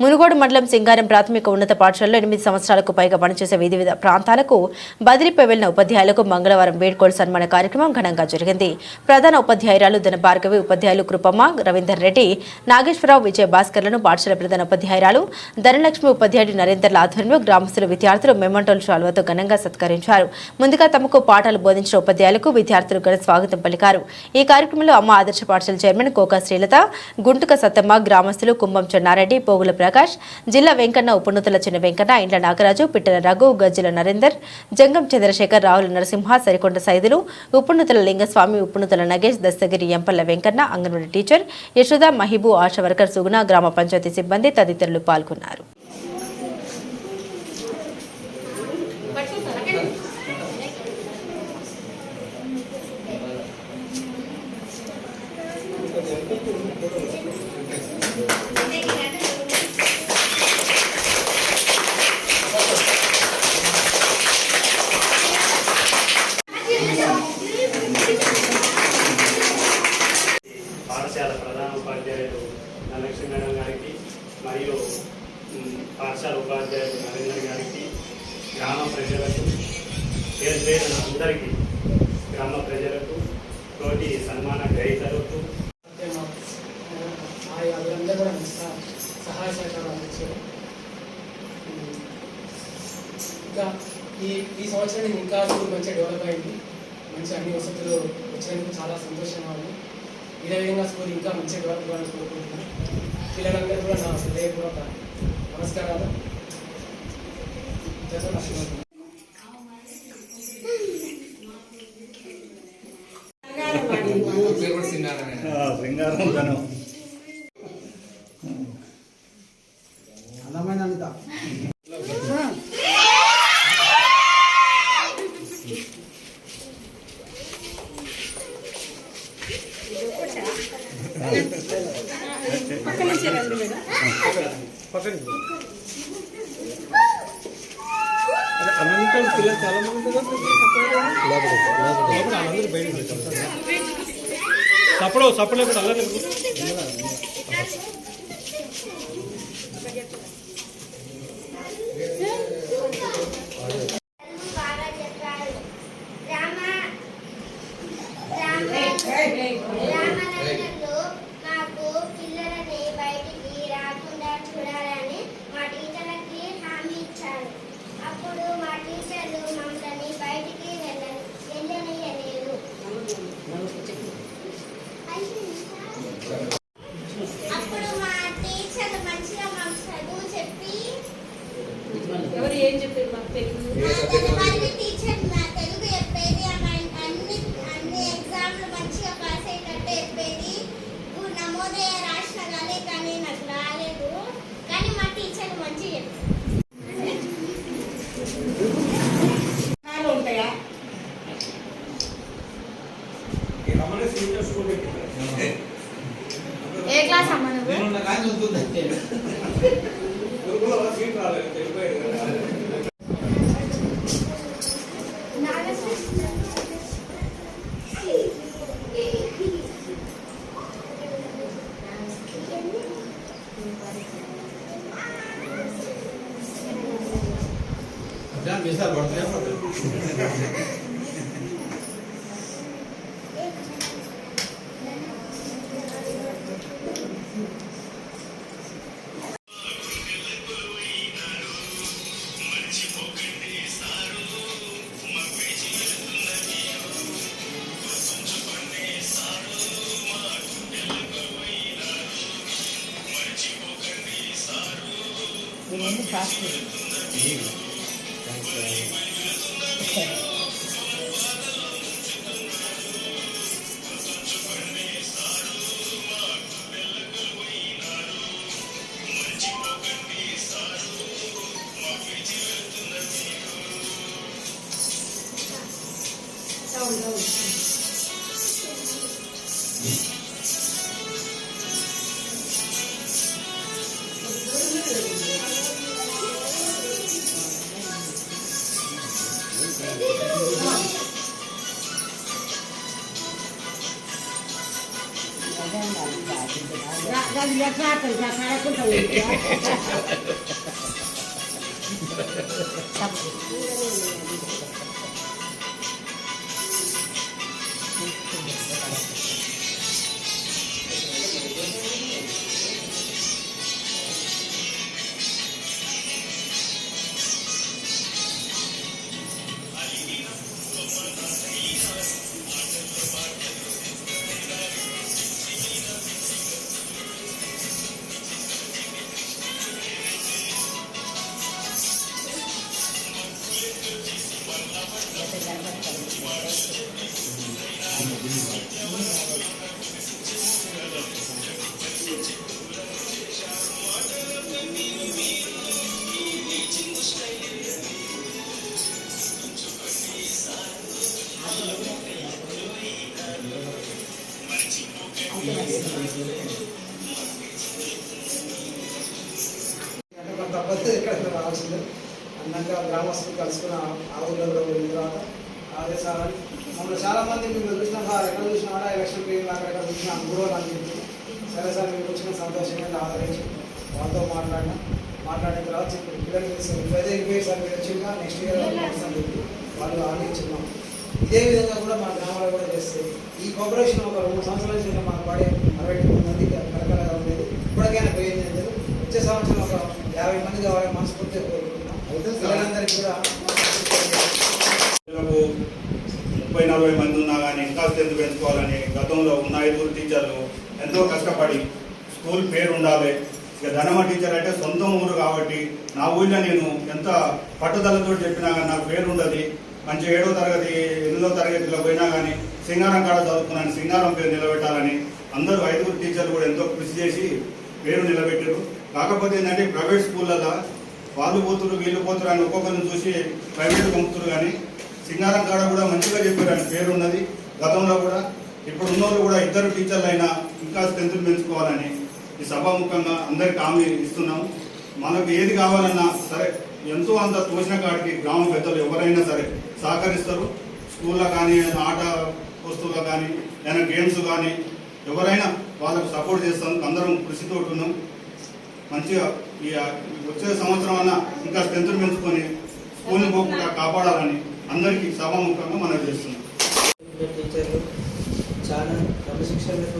మునుగోడు మండలం సింగారం ప్రాథమిక ఉన్నత పాఠశాలలో 8 సంవత్సరాలకు పైగా పనిచేసే వివిధ ప్రాంతాలకు బదిలీపై వెళ్లిన ఉపాధ్యాయులకు మంగళవారం వేడ్కోలు సన్మాన కార్యక్రమం ఘనంగా జరిగింది. ప్రధాన ఉపాధ్యాయురాలు ధన భార్గవి, ఉపాధ్యాయులు కృపమ్మ, రవీందర్ రెడ్డి, నాగేశ్వరరావు, విజయ భాస్కర్లను పాఠశాల ప్రధాన ఉపాధ్యాయురాలు ధనలక్ష్మి, ఉపాధ్యాయుడు నరేందర్ల ఆధ్వర్యంలో గ్రామస్తులు, విద్యార్థులు మెమంటోల శాలువాతో ఘనంగా సత్కరించారు. ముందుగా తమకు పాఠాలు బోధించిన ఉపాధ్యాయులకు విద్యార్థులు ఘన స్వాగతం పలికారు. ఈ కార్యక్రమంలో అమ్మ ఆదర్శ పాఠశాల చైర్మన్ కోకా శ్రీలత, గుంటుక సత్తమ్మ, గ్రామస్తులు కుంభం చెన్నారెడ్డి, పోగుల ప్రకాష్, జిల్లా వెంకన్న, ఉపనుతుల చిన్న వెంకన్న, ఇండ్ల నాగరాజు, పిట్టల రఘు, గజ్జల నరేందర్, జంగం చంద్రశేఖర్, రావుల నరసింహ, సరికొండ సైదులు, ఉపనుతుల లింగస్వామి, ఉపనుతుల నగేష్, దస్తగిరి, ఎంపల్ల వెంకన్న, అంగన్వాడీ టీచర్ యశోద, మహిబు, ఆశా వర్కర్ సుగుణ, గ్రామ పంచాయతీ సిబ్బంది తదితరులు పాల్గొన్నారు. పాఠశాల ప్రధాన ఉపాధ్యాయులు ధనలక్ష్మి మేడం గారికి మరియు పాఠశాల ఉపాధ్యాయులు నరేందర్ గారికి, గ్రామ ప్రజలకు, అందరికీ, గ్రామ ప్రజలకు, తోటి సన్మాన గ్రహీతలకు అందరూ కూడా సహాయ సహకారాలు అందించారు. ఇంకా ఈ సంవత్సరం ఇంకా స్కూల్ మంచిగా డెవలప్ అయింది. మంచి అన్ని వసతులు వచ్చినందుకు చాలా సంతోషంగా ఉంది. ఇదే విధంగా స్కూల్ ఇంకా మంచిగా డెవలప్ అవ్వాలని కోరుకుంటున్నాను. పిల్లలందరూ కూడా నా హృదయపూర్వక నమస్కారాలు. అనంతరం పిల్లలు చాలా మంది సప్పుడు లేకుండా అల్లరి ఏం చెప్పారు మాకు తెలుగు టీచర్ తెలుగు చెప్పేది, అన్ని ఎగ్జామ్లు మంచిగా పాస్ అయ్యేటట్టు చెప్పేది. నమోదయ రాసిన కానీ నాకు రాలేదు, కానీ మా టీచర్ మంచిగా చెప్పారు. ఉంటాయా ఏ క్లాస్ అమ్మా నువ్వు? bisa berarti apa? Ini pasti. Thank you. అది ఎట్లా ఆడుతుంది సార్ కడకుంటాం మన తప్పదు ఇక్కడ రావాల్సిందే అన్నాక గ్రామస్తులు కలుసుకున్న ఆ ఊళ్ళో కూడా వెళ్ళిన తర్వాత అదే సార్ మమ్మల్ని చాలా మంది మీరు చూసినా సార్ ఎక్కడ చూసినా కూడా ఎలక్షన్ పీరియడ్ అక్కడ చూసినా అందరూ అనిపించింది. సరే సార్ మీకు వచ్చిన సంతోషంగా ఆదరించి వాళ్ళతో మాట్లాడిన తర్వాత పిల్లలకి ఇప్పుడైతే ఇంకే సార్ మీరు వచ్చిందా నెక్స్ట్ ఇయర్ వాళ్ళు ఆలోచించున్నాం. ఇదే విధంగా కూడా మా గ్రామాల్లో కూడా చేస్తే ఈ కోఆపరేషన్ ఒక 2 సంవత్సరాల నుంచి మాకు పడే 63 మంది కలకలగా ఉండేది. ఇప్పటికైనా పోయింది లేదు. వచ్చే సంవత్సరం ఒక 50 మంది కావాలని మనస్ఫూర్తిగా కోరుకుంటున్నాం. పిల్లలందరికీ కూడా 30-40 మంది ఉన్నా కానీ ఇంకా స్ట్రెంత్ పెంచుకోవాలని గతంలో ఉన్న 5 టీచర్లు ఎంతో కష్టపడి స్కూల్ పేరు ఉండాలి. ఇక ధనమ టీచర్ అంటే సొంత ఊరు కాబట్టి నా ఊళ్ళో నేను ఎంత పట్టుదలతో చెప్పినా కానీ నాకు పేరు ఉండదు. మంచి 7వ తరగతి 8వ తరగతిలో పోయినా కానీ సింగారం కాడ చదువుకున్నాను, సింగారం పేరు నిలబెట్టాలని అందరూ 5 టీచర్లు కూడా ఎంతో కృషి చేసి పేరు నిలబెట్టారు. కాకపోతే ఏంటంటే ప్రైవేట్ స్కూళ్ళల్లో వాళ్ళు పోతురు వీళ్ళు పోతురు అని ఒక్కొక్కరిని చూసి ప్రైవేట్ పంపుతురు. కానీ సింగారం కాడ కూడా మంచిగా చెప్పారని పేరు ఉన్నది గతంలో కూడా. ఇప్పుడు ఉన్నోళ్ళు కూడా 2 టీచర్లు అయినా ఇంకా స్ట్రెంత్ పెంచుకోవాలని ఈ సభాముఖంగా అందరికి హామీ ఇస్తున్నాము. మనకు ఏది కావాలన్నా సరే ఎంతో అంత తోచిన కాడికి గ్రామ పెద్దలు ఎవరైనా సరే సహకరిస్తారు. స్కూల్లో కానీ ఆట వస్తువులు కానీ ఏదైనా గేమ్స్ కానీ ఎవరైనా వాళ్ళకు సపోర్ట్ చేస్తాం. అందరం కృషితో ఉన్నాం. మంచిగా ఈ వచ్చే సంవత్సరం అన్నా ఇంకా స్ట్రెంత్ పెంచుకొని స్కూల్ని పోకుండా కాపాడాలని అందరికీ సభాముఖంగా మనం చేస్తున్నాం. టీచర్లు చాలా క్రమశిక్షణతో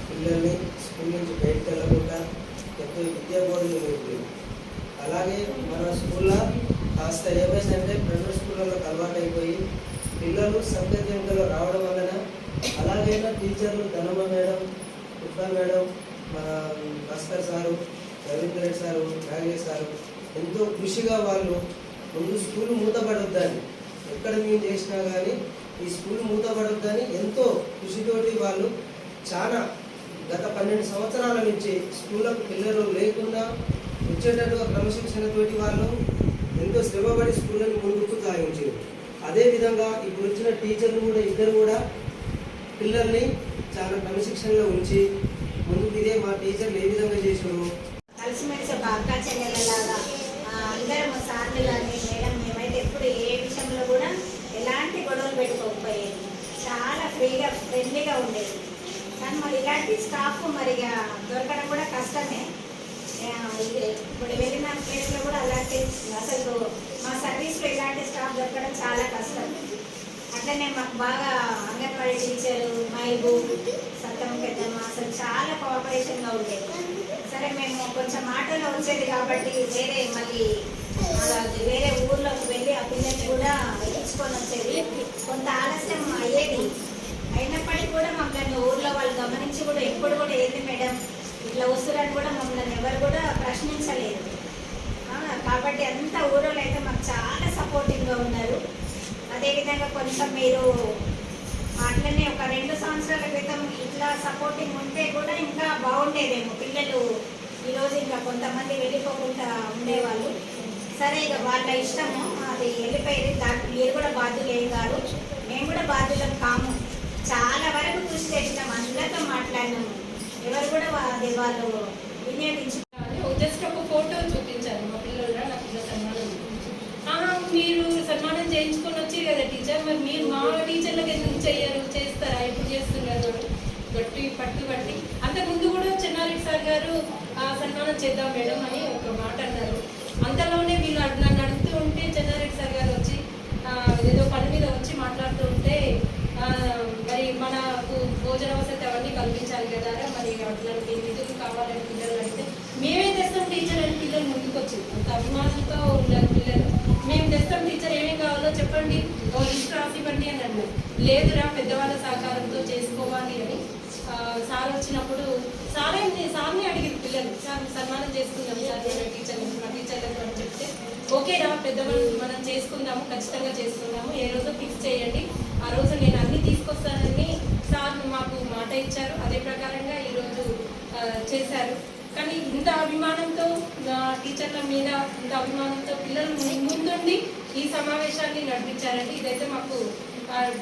పిల్లల్ని స్కూల్ నుంచి బయటకు వెళ్ళకుండా ఎక్కువ విద్యా బోధన. అలాగే మన స్కూల్లో కాస్త ఏమైందంటే ప్రైవేట్ స్కూళ్ళలో అలవాటు అయిపోయి పిల్లలు సంఖ్యలో రావడం వలన అలాగైనా టీచర్లు ధనమ్మ మేడం, పుష్ప మేడం, మన Bhaskar sir, Ravindra Reddy sir, Nagesh sir ఎంతో కృషిగా వాళ్ళు ముందు స్కూల్ మూతపడొద్దని ఎక్కడ మేము చేసినా కానీ ఈ స్కూల్ మూతపడొద్దని ఎంతో కృషితోటి వాళ్ళు చాలా గత 12 సంవత్సరాల నుంచి స్కూళ్ళకు పిల్లలు లేకుండా వచ్చేటట్టుగా క్రమశిక్షణతోటి వాళ్ళు ఎంతో శ్రమపడి స్కూళ్ళని ముందుకు సాగించారు. అదేవిధంగా ఇప్పుడు వచ్చిన టీచర్లు కూడా ఇద్దరు కూడా పిల్లల్ని చాలా క్రమశిక్షణలో ఉంచి ముందుకు ఇదే మా టీచర్లు ఏ విధంగా చేసారు కలిసిమెలిసి ఒక అక్క చెల్లెలలాగా అందరం సార్లు కానీ మేడం మేమైతే ఎప్పుడు ఏ విషయంలో కూడా ఎలాంటి గొడవలు పెట్టుకోకపోయేది. చాలా ఫ్రెండ్లీగా ఉండేది. కానీ మరి ఇలాంటి స్టాఫ్ మరి దొరకడం కూడా కష్టమే. ఇప్పుడు వెళ్ళిన ప్లేస్లో కూడా అలాంటి అసలు మా సర్వీస్లో ఇలాంటి స్టాఫ్ దొరకడం చాలా కష్టం. అట్లనే మాకు బాగా అంగన్వాడీ టీచరు మైబు సత్తం పెద్దమ్మ అసలు చాలా కోఆపరేషన్గా ఉండేది. సరే మేము కొంచెం ఆటోలో వచ్చేది కాబట్టి వేరే ఊర్లోకి వెళ్ళి ఆ పిల్లల్ని కూడా ఎక్కించుకొని వచ్చేది. కొంత ఆలస్యం అయ్యేది. అయినప్పటికీ కూడా మమ్మల్ని ఊర్లో వాళ్ళు గమనించి కూడా ఎప్పుడు కూడా ఏంది మేడం ఇట్లా వస్తున్నారని కూడా మమ్మల్ని ఎవరు కూడా ప్రశ్నించలేదు. కాబట్టి అంత ఊళ్ళో అయితే మాకు చాలా సపోర్టివ్గా ఉన్నారు. అదేవిధంగా కొంచెం మీరు అట్లనే ఒక 2 సంవత్సరాల క్రితం ఇట్లా సపోర్టింగ్ ఉంటే కూడా ఇంకా బాగుండేదేమో. పిల్లలు ఈరోజు ఇంకా కొంతమంది వెళ్ళిపోకుండా ఉండేవాళ్ళు. సరే ఇక వాళ్ళ ఇష్టము, అది వెళ్ళిపోయేది. దానికి మీరు కూడా బాధ్యులు ఏం కాదు, మేము కూడా బాధ్యులం కాము. చాలా వరకు కృషి చేసినాం, అందరితో మాట్లాడినాము. ఎవరు కూడా అది వాళ్ళు వినియోగించుకున్నారు. జస్ట్ ఒక ఫోటో చూపించారు మా పిల్లలు నా పిల్లల సన్మానం. మీరు సన్మానం చేయించుకొని వచ్చి కదా టీచర్, మరి మీరు మా టీచర్లకు ఎందుకు చెయ్యరు, చేస్తారా, ఎప్పుడు చేస్తున్నారు గట్టి పట్టుబట్టి. అంతకుముందు కూడా చిన్న చెన్నారెడ్డి సార్ గారు సన్మానం చేద్దాం మేడం అని ఒక మాట అన్నారు. అంతలోనే వీళ్ళు నన్ను అడుగుతూ ఉంటే చెన్నారెడ్డి సార్ గారు వచ్చి ఏదో పని మీద వచ్చి మాట్లాడుతూ ఉంటే మరి మనకు భోజన వసతి అవన్నీ కల్పించాలి కదా, మరి అట్లాంటి నిధులు కావాలని పిల్లలు అడిగితే మేమే తెస్తాం టీచర్ అని పిల్లలు ముందుకు వచ్చింది. అంత అభిమానంతో ఉండాలి పిల్లలు. మేము తెస్తాం టీచర్, ఏమేమి కావాలో చెప్పండి, లిస్ట్ రాసివ్వండి అని అన్నారు. లేదురా పెద్దవాళ్ళ సహకారంతో చేసుకోవాలి అని సార్ వచ్చినప్పుడు సార్ని అడిగింది పిల్లలు, సార్ సన్మానం చేసుకుందాం సార్ మా టీచర్లకు అని చెప్తే ఓకేరా పెద్దవాళ్ళు మనం చేసుకుందాము, ఖచ్చితంగా చేసుకుందాము, ఏ రోజు ఫిక్స్ చేయండి, ఆ రోజు నేను అన్ని తీసుకొస్తానని సార్ మాకు మాట ఇచ్చారు. అదే ప్రకారంగా ఈరోజు చేశారు. కానీ ఇంత అభిమానంతో టీచర్ల మీద ఇంత అభిమానంతో పిల్లలు ముందుండి ఈ సమావేశాన్ని నడిపించారండి. ఇదైతే మాకు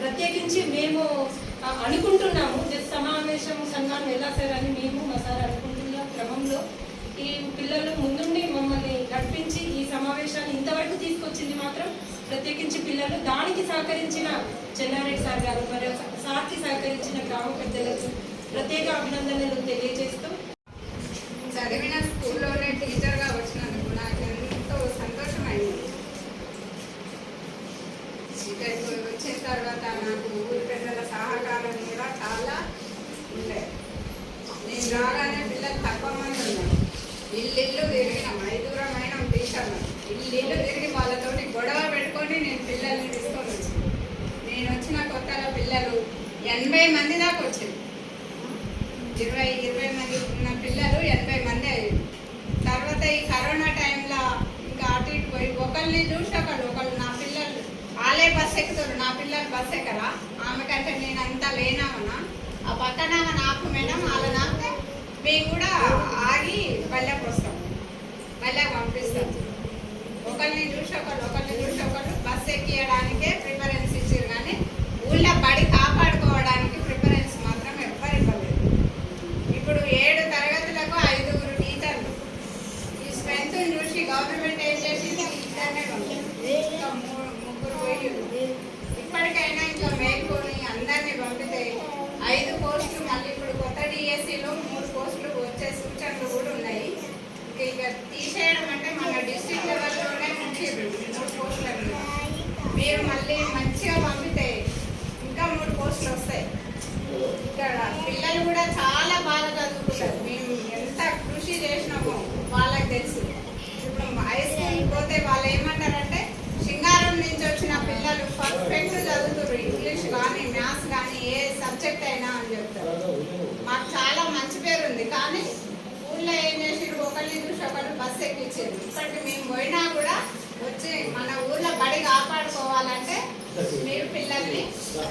ప్రత్యేకించి మేము అనుకుంటున్నాము. సమావేశం సన్మానం ఎలా సార్ అని మేము మా సార్ అనుకుంటున్న క్రమంలో ఈ పిల్లలు ముందుండి మమ్మల్ని నడిపించి ఈ సమావేశాన్ని ఇంతవరకు తీసుకొచ్చింది మాత్రం ప్రత్యేకించి పిల్లలు. దానికి సహకరించిన చెన్నారెడ్డి సార్ గారు మరియు సార్కి సహకరించిన గ్రామ పెద్దలకు ప్రత్యేక అభినందనలు తెలియజేస్తూ, చదివిన స్కూల్లోనే టీచర్గా వచ్చినందుకు నాకు ఎంతో సంతోషమైంది. ఇక్కడికి వచ్చిన తర్వాత నాకు ఊరి పెద్దల సహకారం కూడా చాలా ఉండేది. నేను రాగానే పిల్లలు తక్కువ మంది ఉన్నారు. ఇల్లు తిరిగినాం, 5 టీచర్లు ఇల్లు తిరిగి వాళ్ళతోటి గొడవ పెట్టుకొని నేను పిల్లల్ని తీసుకొని వచ్చాను. నేను వచ్చిన కొత్తలో పిల్లలు 80 మంది దాకా వచ్చింది. 20 మంది ఉన్న పిల్లలు 80 మంది అయ్యారు. తర్వాత ఈ కరోనా టైంలో ఇంకా అటు ఇటు పోయి ఒకరిని చూసి ఒకళ్ళు నా పిల్లలు వాళ్ళే బస్సు ఎక్కుతారు, నా పిల్లలు బస్సు ఎక్కరా, ఆమె కంటే నేను అంతా లేనామన్నా ఆ పక్కన నాకు మేడం వాళ్ళని ఆపితే మేము కూడా ఆగి పల్లెకి వస్తాం, పల్లెకి పంపిస్తాం. ఒకరిని చూసి ఒకళ్ళు బస్సు ఎక్కియడానికే ప్రిఫరెన్స్ ఇచ్చారు, కానీ ఊళ్ళో పడి కాపాడుకోవడానికి ప్రిఫరెన్స్ మాత్రం ఎవ్వరు ఇవ్వలేదు. ఇప్పుడు 7 తరగతులకు 5 టీచర్లు. ఈ స్ట్రెంత్ చూసి గవర్నమెంట్ ఏం చేసింది, ఇద్దరినే పంపింది, ఇంకా 3 పోయి. ఇప్పటికైనా ఇంకా మేల్కొని అందరినీ పంపితే 5 పోస్టులు, మళ్ళీ ఇప్పుడు కొత్త డిఎస్సిలో 3 పోస్టులు వచ్చే సూచనలు కూడా ఉన్నాయి. ఇక తీసేయడం అంటే మన డిస్ట్రిక్ట్ లెవెల్లోనే ఉంచారు 3 పోస్టులను. మీరు మళ్ళీ మంచిగా పంపితే ఇంకా 3 పోస్టులు వస్తాయి. ఇక్కడ పిల్లలు కూడా చాలా బాగా చదువుకుంటారు. మేము ఎంత కృషి చేసినామో వాళ్ళకి తెలుసు. ఇప్పుడు హై స్కూల్కి పోతే వాళ్ళు ఏమంటారంటే సింగారం నుంచి వచ్చిన పిల్లలు పర్ఫెక్ట్ చదువుతారు, ఇంగ్లీష్ కానీ మ్యాథ్స్ కానీ ఏ సబ్జెక్ట్ అయినా అని చెప్తారు. మాకు చాలా మంచి పేరు ఉంది. కానీ ఊళ్ళో ఏం చేసారు, ఒకరిని చూసి ఒకళ్ళు బస్సు ఎక్కించారు. ఇప్పటికి మేము పోయినా కూడా వచ్చి మన ఊళ్ళో బడి కాపాడుకోవాలంటే మీరు పిల్లల్ని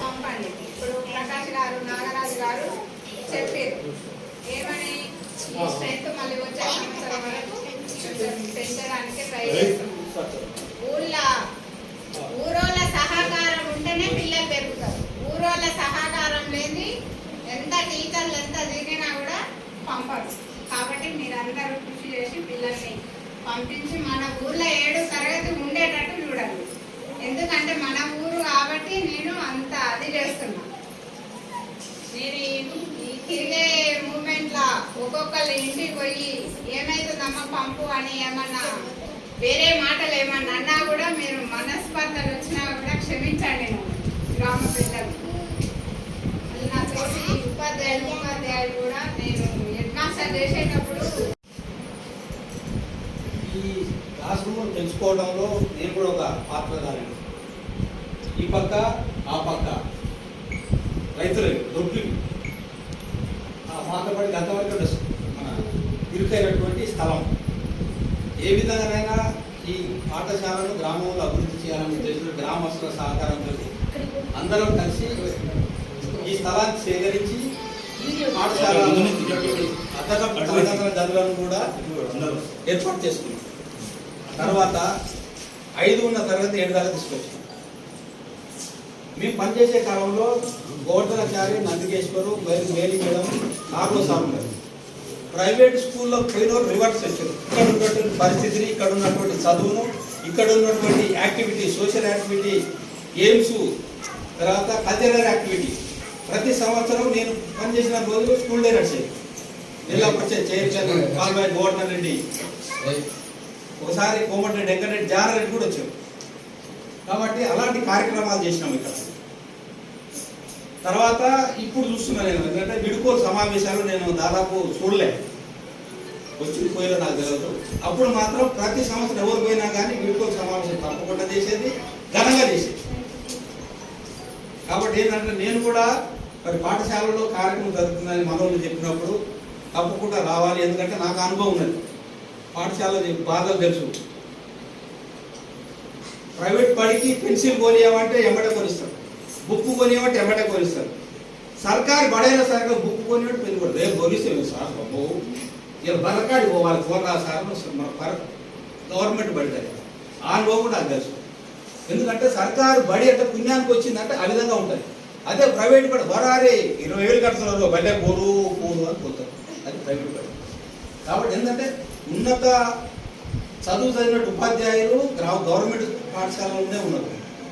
పంపండి. ఇప్పుడు ప్రకాష్ గారు, నాగరాజు గారు చెప్పారు ఏమని, ఈ స్ట్రెంత్ మళ్ళీ వచ్చే సంవత్సరం వరకు పెంచడానికి ట్రై చేస్తాం. ఊరోళ్ళ సహకారం ఉంటేనే పిల్లలు పెరుగుతారు. ఊరోళ్ళ సహకారం లేని ఎంత టీచర్లు ఎంత దిగినా కూడా పంపరు. కాబట్టి మీరందరూ కృషి చేసి పిల్లల్ని పంపించి మన ఊర్లో 7 తరగతి ఉండేటట్టు చూడండి. ఎందుకంటే మన ఊరు కాబట్టి నేను అంత అది చేస్తున్నా. నేను ఈ తిరిగే మూమెంట్లో ఒక్కొక్కళ్ళు ఇంటికి పోయి ఏమైతుందమ్మా పంపు అని ఏమన్నా వేరే మాటలు ఏమన్నా అన్నా కూడా మీరు మనస్పర్ధలు వచ్చినా కూడా క్షమించండి. గ్రామ పెద్దలు నా తోటి ఉపాధ్యాయులు కూడా నేను హెడ్ మాస్టర్ చేసేటప్పుడు ఈ క్లాస్ రూమ్ తెలుసుకోవడంలో నేను కూడా ఒక పాత్రధారిని. ఈ పక్క ఆ పక్క రైతులు దొడ్లు మాతపడి గంతవరకు మన ఇరుకైనటువంటి స్థలం. ఏ విధంగానైనా ఈ పాఠశాలను గ్రామంలో అభివృద్ధి చేయాలని ఉద్దేశంతో గ్రామస్తుల సహకారంతో అందరం కలిసి ఈ స్థలాన్ని సేకరించి పాఠశాల అదనపు గదులను కూడా ఏర్పాటు చేసుకున్నాం. తర్వాత 5 ఉన్న తరగతి 7 దాకా తీసుకొచ్చాం. మేము పనిచేసే కాలంలో గోవర్ధనాచారి, నందికేశ్వరు, మేలి మేడం, నాగో సార్ ఉన్నారు. ప్రైవేట్ స్కూల్లో పోయిన రివర్స్ వచ్చారు. ఇక్కడ ఉన్నటువంటి పరిస్థితిని, ఇక్కడ ఉన్నటువంటి చదువును, ఇక్కడ ఉన్నటువంటి యాక్టివిటీ, సోషల్ యాక్టివిటీ, గేమ్స్, తర్వాత కల్చరల్ యాక్టివిటీ ప్రతి సంవత్సరం నేను పనిచేసిన రోజులు స్కూల్ డే నడిచేది. జిల్లా పరిషత్ చైర్మన్ పాల్వాయి గోవర్ధన్ రెడ్డి, ఒకసారి కోమటిరెడ్డి వెంకటరెడ్డి, జానారెడ్డి కూడా వచ్చారు. కాబట్టి అలాంటి కార్యక్రమాలు చేసినాం ఇక్కడ. తర్వాత ఇప్పుడు చూస్తున్నా నేను, ఎందుకంటే విడుకోలు సమావేశాలు నేను దాదాపు చూడలే, వచ్చి పోయేదో నాకు తెలియదు. అప్పుడు మాత్రం ప్రతి సంవత్సరం ఎవరు పోయినా కానీ విడుకోలు సమావేశం తప్పకుండా చేసేది, ఘనంగా చేసేది. కాబట్టి ఏంటంటే నేను కూడా మరి పాఠశాలలో కార్యక్రమం జరుగుతుందని మనోళ్ళు చెప్పినప్పుడు తప్పకుండా రావాలి, ఎందుకంటే నాకు అనుభవం ఉన్నది. పాఠశాల బాధలు తెలుసు. ప్రైవేట్ బడికి పెన్సిల్ కొనియామంటే ఎంబడే కొనిస్తారు, బుక్ కొనియామంటే ఎంబడే కొనిస్తారు. సర్కారు బడైనా సరే బుక్ కొనియామంటే పెన్ను కూడా రేపు కొనిస్తే సార్ బాబు ఇలా బరకాడి పోవాలి కోరా సార్ మన గవర్నమెంట్ బడి దగ్గర ఆ అనుభవం కూడా నాకు తెలుసు. ఎందుకంటే సర్కారు బడి అంటే పుణ్యానికి వచ్చిందంటే ఆ విధంగా ఉంటుంది. అదే ప్రైవేట్ బడి వరారే 20,000 కడుతున్నారు, బల్లే పోరు అని పోతారు, అది ప్రైవేట్ బడి. కాబట్టి ఏంటంటే ఉన్నత చదువు చదివినట్టు ఉపాధ్యాయులు గవర్నమెంట్ పాఠశాలలోనే ఉన్నారు,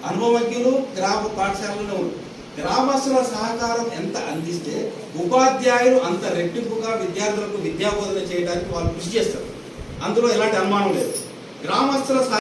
అనుభవజ్ఞులు గ్రామ పాఠశాలలోనే ఉన్నారు. గ్రామస్తుల సహకారం ఎంత అందిస్తే ఉపాధ్యాయులు అంత రెట్టింపుగా విద్యార్థులకు విద్యాబోధన చేయడానికి వాళ్ళు కృషి చేస్తారు, అందులో ఎలాంటి అనుమానం లేదు. గ్రామస్తుల